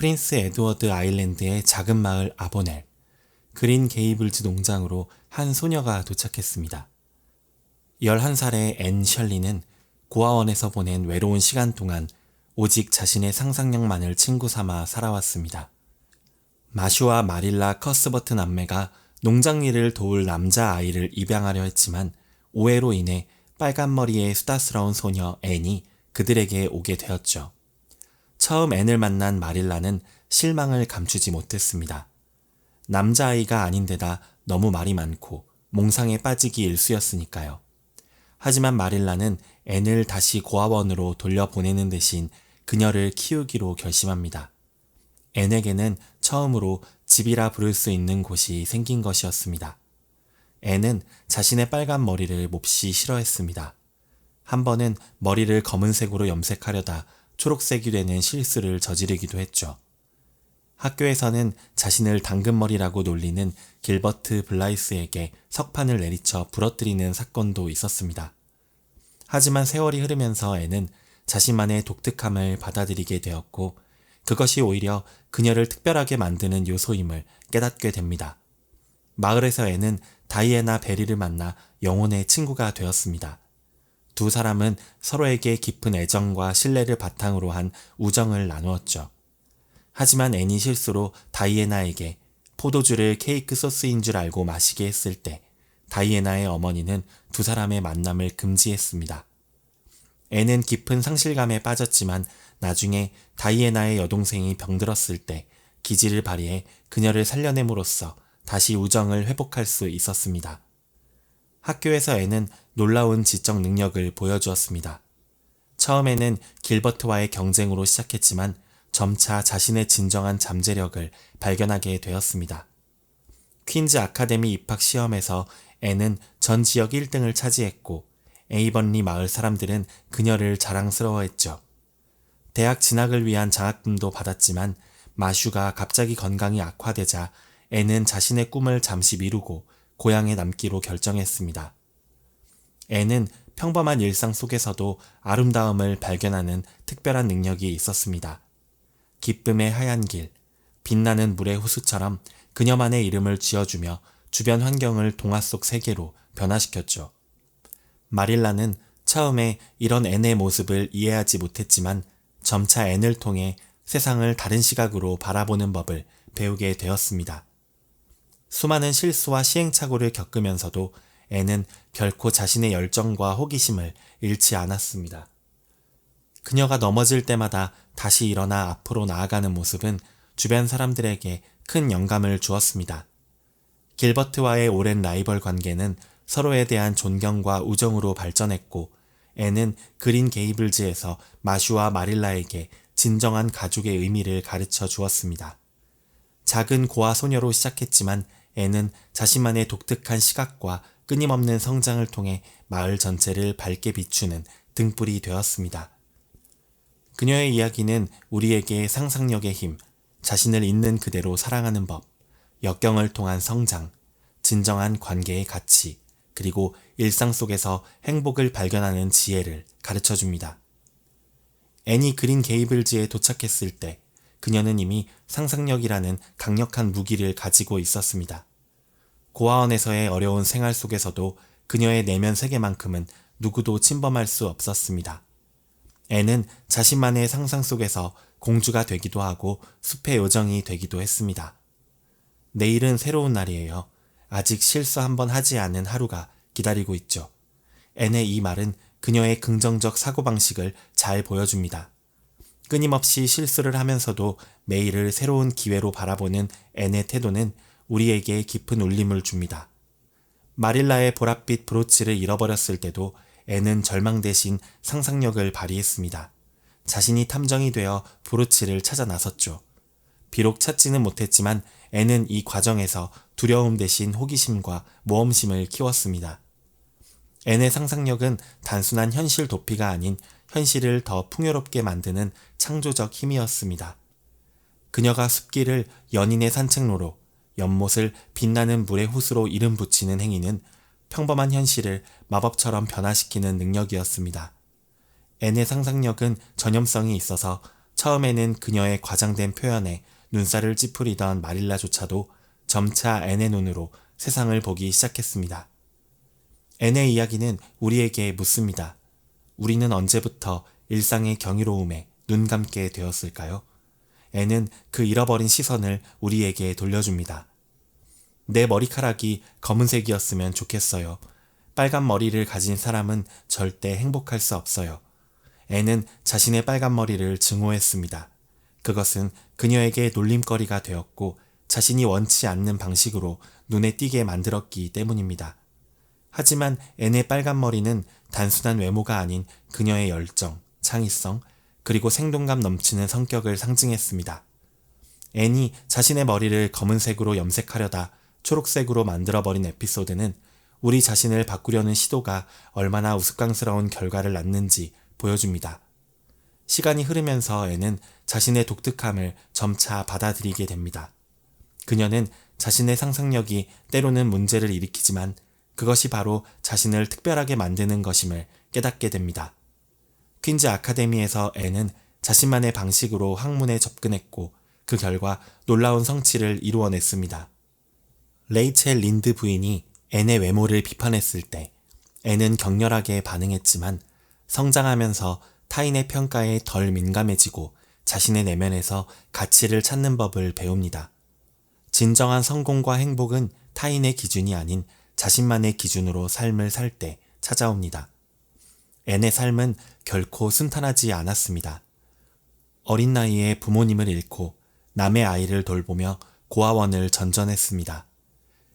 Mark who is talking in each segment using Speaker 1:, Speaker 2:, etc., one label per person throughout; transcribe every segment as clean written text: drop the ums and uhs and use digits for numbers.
Speaker 1: 프린스 에드워드 아일랜드의 작은 마을 아보넬, 그린 게이블즈 농장으로 한 소녀가 도착했습니다. 11살의 앤 셜리는 고아원에서 보낸 외로운 시간 동안 오직 자신의 상상력만을 친구 삼아 살아왔습니다. 마슈와 마릴라 커스버트 남매가 농장 일을 도울 남자아이를 입양하려 했지만 오해로 인해 빨간 머리의 수다스러운 소녀 앤이 그들에게 오게 되었죠. 처음 앤을 만난 마릴라는 실망을 감추지 못했습니다. 남자아이가 아닌데다 너무 말이 많고 몽상에 빠지기 일쑤였으니까요. 하지만 마릴라는 앤을 다시 고아원으로 돌려보내는 대신 그녀를 키우기로 결심합니다. 앤에게는 처음으로 집이라 부를 수 있는 곳이 생긴 것이었습니다. 앤은 자신의 빨간 머리를 몹시 싫어했습니다. 한 번은 머리를 검은색으로 염색하려다 초록색이 되는 실수를 저지르기도 했죠. 학교에서는 자신을 당근머리라고 놀리는 길버트 블라이스에게 석판을 내리쳐 부러뜨리는 사건도 있었습니다. 하지만 세월이 흐르면서 앤은 자신만의 독특함을 받아들이게 되었고 그것이 오히려 그녀를 특별하게 만드는 요소임을 깨닫게 됩니다. 마을에서 앤은 다이애나 베리를 만나 영혼의 친구가 되었습니다. 두 사람은 서로에게 깊은 애정과 신뢰를 바탕으로 한 우정을 나누었죠. 하지만 앤이 실수로 다이애나에게 포도주를 케이크 소스인 줄 알고 마시게 했을 때 다이애나의 어머니는 두 사람의 만남을 금지했습니다. 앤은 깊은 상실감에 빠졌지만 나중에 다이애나의 여동생이 병들었을 때 기지를 발휘해 그녀를 살려냄으로써 다시 우정을 회복할 수 있었습니다. 학교에서 앤은 놀라운 지적 능력을 보여주었습니다. 처음에는 길버트와의 경쟁으로 시작했지만 점차 자신의 진정한 잠재력을 발견하게 되었습니다. 퀸즈 아카데미 입학 시험에서 앤은 전 지역 1등을 차지했고 에이번리 마을 사람들은 그녀를 자랑스러워했죠. 대학 진학을 위한 장학금도 받았지만 마슈가 갑자기 건강이 악화되자 앤은 자신의 꿈을 잠시 미루고 고향에 남기로 결정했습니다. 앤은 평범한 일상 속에서도 아름다움을 발견하는 특별한 능력이 있었습니다. 기쁨의 하얀 길, 빛나는 물의 호수처럼 그녀만의 이름을 지어주며 주변 환경을 동화 속 세계로 변화시켰죠. 마릴라는 처음에 이런 앤의 모습을 이해하지 못했지만 점차 앤을 통해 세상을 다른 시각으로 바라보는 법을 배우게 되었습니다. 수많은 실수와 시행착오를 겪으면서도 앤은 결코 자신의 열정과 호기심을 잃지 않았습니다. 그녀가 넘어질 때마다 다시 일어나 앞으로 나아가는 모습은 주변 사람들에게 큰 영감을 주었습니다. 길버트와의 오랜 라이벌 관계는 서로에 대한 존경과 우정으로 발전했고 앤은 그린 게이블즈에서 마슈와 마릴라에게 진정한 가족의 의미를 가르쳐 주었습니다. 작은 고아 소녀로 시작했지만 앤은 자신만의 독특한 시각과 끊임없는 성장을 통해 마을 전체를 밝게 비추는 등불이 되었습니다. 그녀의 이야기는 우리에게 상상력의 힘, 자신을 있는 그대로 사랑하는 법, 역경을 통한 성장, 진정한 관계의 가치, 그리고 일상 속에서 행복을 발견하는 지혜를 가르쳐줍니다. 앤이 그린 게이블즈에 도착했을 때 그녀는 이미 상상력이라는 강력한 무기를 가지고 있었습니다. 고아원에서의 어려운 생활 속에서도 그녀의 내면 세계만큼은 누구도 침범할 수 없었습니다. 앤은 자신만의 상상 속에서 공주가 되기도 하고 숲의 요정이 되기도 했습니다. 내일은 새로운 날이에요. 아직 실수 한 번 하지 않은 하루가 기다리고 있죠. 앤의 이 말은 그녀의 긍정적 사고방식을 잘 보여줍니다. 끊임없이 실수를 하면서도 매일을 새로운 기회로 바라보는 앤의 태도는 우리에게 깊은 울림을 줍니다. 마릴라의 보랏빛 브로치를 잃어버렸을 때도 앤은 절망 대신 상상력을 발휘했습니다. 자신이 탐정이 되어 브로치를 찾아 나섰죠. 비록 찾지는 못했지만 앤은 이 과정에서 두려움 대신 호기심과 모험심을 키웠습니다. 앤의 상상력은 단순한 현실 도피가 아닌 현실을 더 풍요롭게 만드는 창조적 힘이었습니다. 그녀가 숲길을 연인의 산책로로, 연못을 빛나는 물의 호수로 이름 붙이는 행위는 평범한 현실을 마법처럼 변화시키는 능력이었습니다. 앤의 상상력은 전염성이 있어서 처음에는 그녀의 과장된 표현에 눈살을 찌푸리던 마릴라조차도 점차 앤의 눈으로 세상을 보기 시작했습니다. 앤의 이야기는 우리에게 묻습니다. 우리는 언제부터 일상의 경이로움에 눈 감게 되었을까요? 앤은 그 잃어버린 시선을 우리에게 돌려줍니다. 내 머리카락이 검은색이었으면 좋겠어요. 빨간 머리를 가진 사람은 절대 행복할 수 없어요. 앤은 자신의 빨간 머리를 증오했습니다. 그것은 그녀에게 놀림거리가 되었고 자신이 원치 않는 방식으로 눈에 띄게 만들었기 때문입니다. 하지만 앤의 빨간 머리는 단순한 외모가 아닌 그녀의 열정, 창의성, 그리고 생동감 넘치는 성격을 상징했습니다. 앤이 자신의 머리를 검은색으로 염색하려다 초록색으로 만들어버린 에피소드는 우리 자신을 바꾸려는 시도가 얼마나 우스꽝스러운 결과를 낳는지 보여줍니다. 시간이 흐르면서 앤은 자신의 독특함을 점차 받아들이게 됩니다. 그녀는 자신의 상상력이 때로는 문제를 일으키지만 그것이 바로 자신을 특별하게 만드는 것임을 깨닫게 됩니다. 퀸즈 아카데미에서 앤은 자신만의 방식으로 학문에 접근했고 그 결과 놀라운 성취를 이루어냈습니다. 레이첼 린드 부인이 앤의 외모를 비판했을 때 앤은 격렬하게 반응했지만 성장하면서 타인의 평가에 덜 민감해지고 자신의 내면에서 가치를 찾는 법을 배웁니다. 진정한 성공과 행복은 타인의 기준이 아닌 자신만의 기준으로 삶을 살 때 찾아옵니다. 앤의 삶은 결코 순탄하지 않았습니다. 어린 나이에 부모님을 잃고 남의 아이를 돌보며 고아원을 전전했습니다.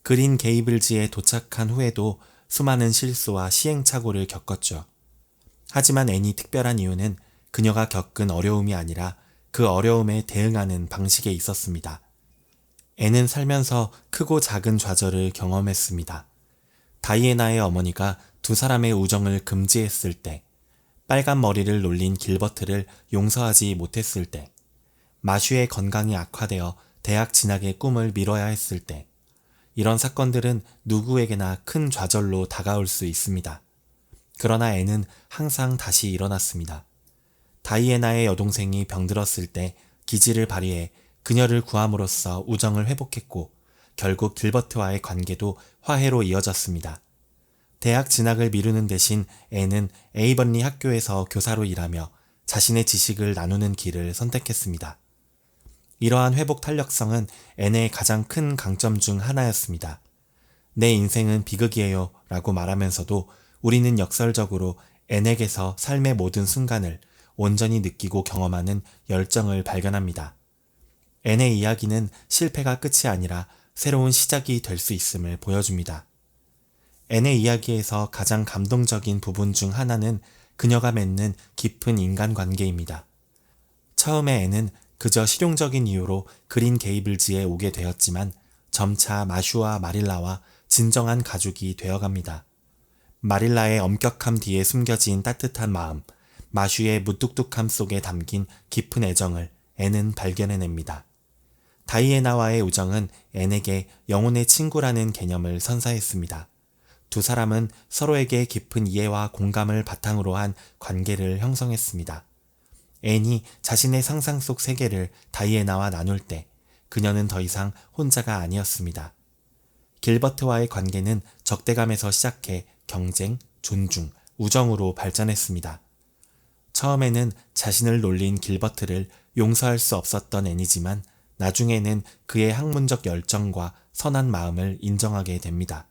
Speaker 1: 그린 게이블즈에 도착한 후에도 수많은 실수와 시행착오를 겪었죠. 하지만 앤이 특별한 이유는 그녀가 겪은 어려움이 아니라 그 어려움에 대응하는 방식에 있었습니다. 앤은 살면서 크고 작은 좌절을 경험했습니다. 다이애나의 어머니가 두 사람의 우정을 금지했을 때, 빨간 머리를 놀린 길버트를 용서하지 못했을 때, 마슈의 건강이 악화되어 대학 진학의 꿈을 미뤄야 했을 때, 이런 사건들은 누구에게나 큰 좌절로 다가올 수 있습니다. 그러나 앤은 항상 다시 일어났습니다. 다이애나의 여동생이 병들었을 때 기지를 발휘해 그녀를 구함으로써 우정을 회복했고 결국 길버트와의 관계도 화해로 이어졌습니다. 대학 진학을 미루는 대신 앤은 에이번리 학교에서 교사로 일하며 자신의 지식을 나누는 길을 선택했습니다. 이러한 회복 탄력성은 앤의 가장 큰 강점 중 하나였습니다. 내 인생은 비극이에요 라고 말하면서도 우리는 역설적으로 앤에게서 삶의 모든 순간을 온전히 느끼고 경험하는 열정을 발견합니다. 앤의 이야기는 실패가 끝이 아니라 새로운 시작이 될 수 있음을 보여줍니다. 앤의 이야기에서 가장 감동적인 부분 중 하나는 그녀가 맺는 깊은 인간관계입니다. 처음에 앤은 그저 실용적인 이유로 그린 게이블즈에 오게 되었지만 점차 마슈와 마릴라와 진정한 가족이 되어갑니다. 마릴라의 엄격함 뒤에 숨겨진 따뜻한 마음, 마슈의 무뚝뚝함 속에 담긴 깊은 애정을 앤은 발견해냅니다. 다이애나와의 우정은 앤에게 영혼의 친구라는 개념을 선사했습니다. 두 사람은 서로에게 깊은 이해와 공감을 바탕으로 한 관계를 형성했습니다. 앤이 자신의 상상 속 세계를 다이애나와 나눌 때 그녀는 더 이상 혼자가 아니었습니다. 길버트와의 관계는 적대감에서 시작해 경쟁, 존중, 우정으로 발전했습니다. 처음에는 자신을 놀린 길버트를 용서할 수 없었던 앤이지만 나중에는 그의 학문적 열정과 선한 마음을 인정하게 됩니다.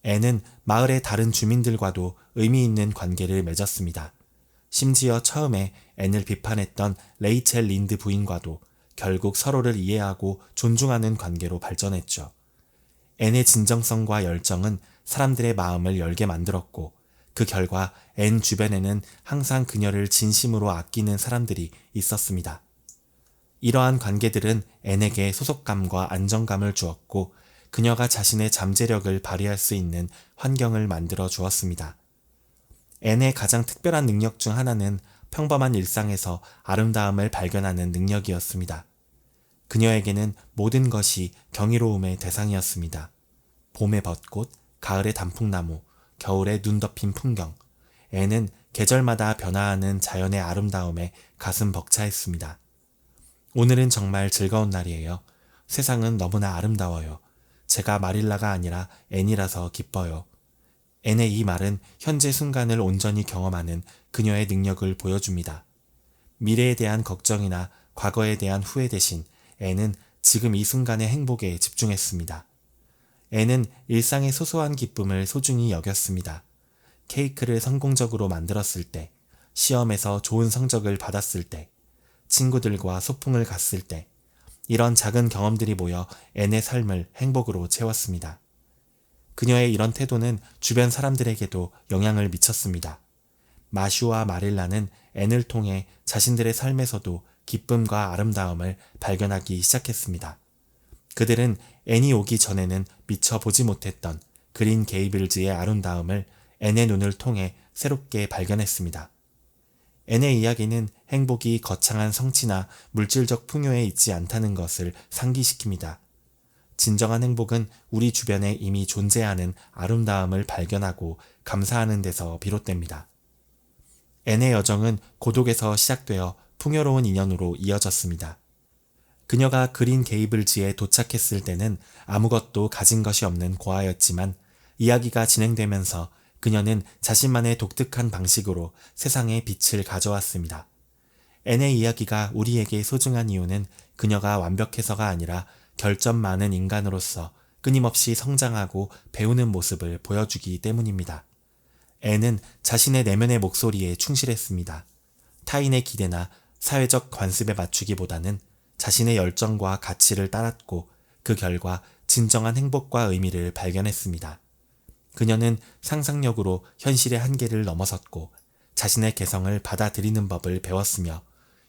Speaker 1: 앤은 마을의 다른 주민들과도 의미 있는 관계를 맺었습니다. 심지어 처음에 앤을 비판했던 레이첼 린드 부인과도 결국 서로를 이해하고 존중하는 관계로 발전했죠. 앤의 진정성과 열정은 사람들의 마음을 열게 만들었고 그 결과 앤 주변에는 항상 그녀를 진심으로 아끼는 사람들이 있었습니다. 이러한 관계들은 앤에게 소속감과 안정감을 주었고 그녀가 자신의 잠재력을 발휘할 수 있는 환경을 만들어 주었습니다. 앤의 가장 특별한 능력 중 하나는 평범한 일상에서 아름다움을 발견하는 능력이었습니다. 그녀에게는 모든 것이 경이로움의 대상이었습니다. 봄의 벚꽃, 가을의 단풍나무, 겨울에 눈 덮인 풍경. 앤은 계절마다 변화하는 자연의 아름다움에 가슴 벅차했습니다. 오늘은 정말 즐거운 날이에요. 세상은 너무나 아름다워요. 제가 마릴라가 아니라 앤이라서 기뻐요. 앤의 이 말은 현재 순간을 온전히 경험하는 그녀의 능력을 보여줍니다. 미래에 대한 걱정이나 과거에 대한 후회 대신 앤은 지금 이 순간의 행복에 집중했습니다. 앤은 일상의 소소한 기쁨을 소중히 여겼습니다. 케이크를 성공적으로 만들었을 때, 시험에서 좋은 성적을 받았을 때, 친구들과 소풍을 갔을 때, 이런 작은 경험들이 모여 앤의 삶을 행복으로 채웠습니다. 그녀의 이런 태도는 주변 사람들에게도 영향을 미쳤습니다. 마슈와 마릴라는 앤을 통해 자신들의 삶에서도 기쁨과 아름다움을 발견하기 시작했습니다. 그들은 앤이 오기 전에는 미처 보지 못했던 그린 게이블즈의 아름다움을 앤의 눈을 통해 새롭게 발견했습니다. 앤의 이야기는 행복이 거창한 성취나 물질적 풍요에 있지 않다는 것을 상기시킵니다. 진정한 행복은 우리 주변에 이미 존재하는 아름다움을 발견하고 감사하는 데서 비롯됩니다. 앤의 여정은 고독에서 시작되어 풍요로운 인연으로 이어졌습니다. 그녀가 그린 게이블즈에 도착했을 때는 아무것도 가진 것이 없는 고아였지만 이야기가 진행되면서 그녀는 자신만의 독특한 방식으로 세상에 빛을 가져왔습니다. 앤의 이야기가 우리에게 소중한 이유는 그녀가 완벽해서가 아니라 결점 많은 인간으로서 끊임없이 성장하고 배우는 모습을 보여주기 때문입니다. 앤은 자신의 내면의 목소리에 충실했습니다. 타인의 기대나 사회적 관습에 맞추기보다는 자신의 열정과 가치를 따랐고 그 결과 진정한 행복과 의미를 발견했습니다. 그녀는 상상력으로 현실의 한계를 넘어섰고 자신의 개성을 받아들이는 법을 배웠으며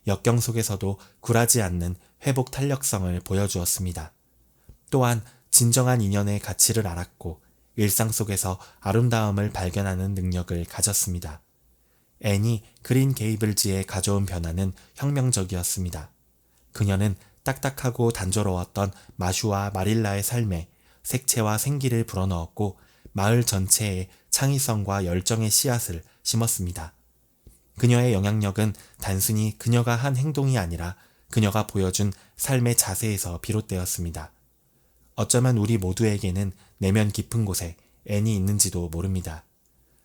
Speaker 1: 역경 속에서도 굴하지 않는 회복 탄력성을 보여주었습니다. 또한 진정한 인연의 가치를 알았고 일상 속에서 아름다움을 발견하는 능력을 가졌습니다. 앤이 그린 게이블즈에 가져온 변화는 혁명적이었습니다. 그녀는 딱딱하고 단조로웠던 마슈와 마릴라의 삶에 색채와 생기를 불어넣었고 마을 전체에 창의성과 열정의 씨앗을 심었습니다. 그녀의 영향력은 단순히 그녀가 한 행동이 아니라 그녀가 보여준 삶의 자세에서 비롯되었습니다. 어쩌면 우리 모두에게는 내면 깊은 곳에 앤이 있는지도 모릅니다.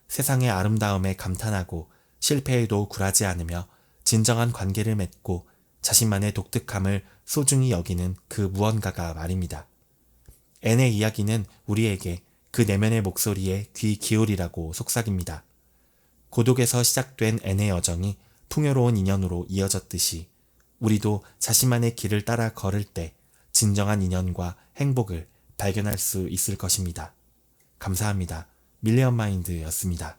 Speaker 1: 세상의 아름다움에 감탄하고 실패에도 굴하지 않으며 진정한 관계를 맺고 자신만의 독특함을 소중히 여기는 그 무언가가 말입니다. 앤의 이야기는 우리에게 그 내면의 목소리에 귀 기울이라고 속삭입니다. 고독에서 시작된 앤의 여정이 풍요로운 인연으로 이어졌듯이 우리도 자신만의 길을 따라 걸을 때 진정한 인연과 행복을 발견할 수 있을 것입니다. 감사합니다. 밀리언 마인드였습니다.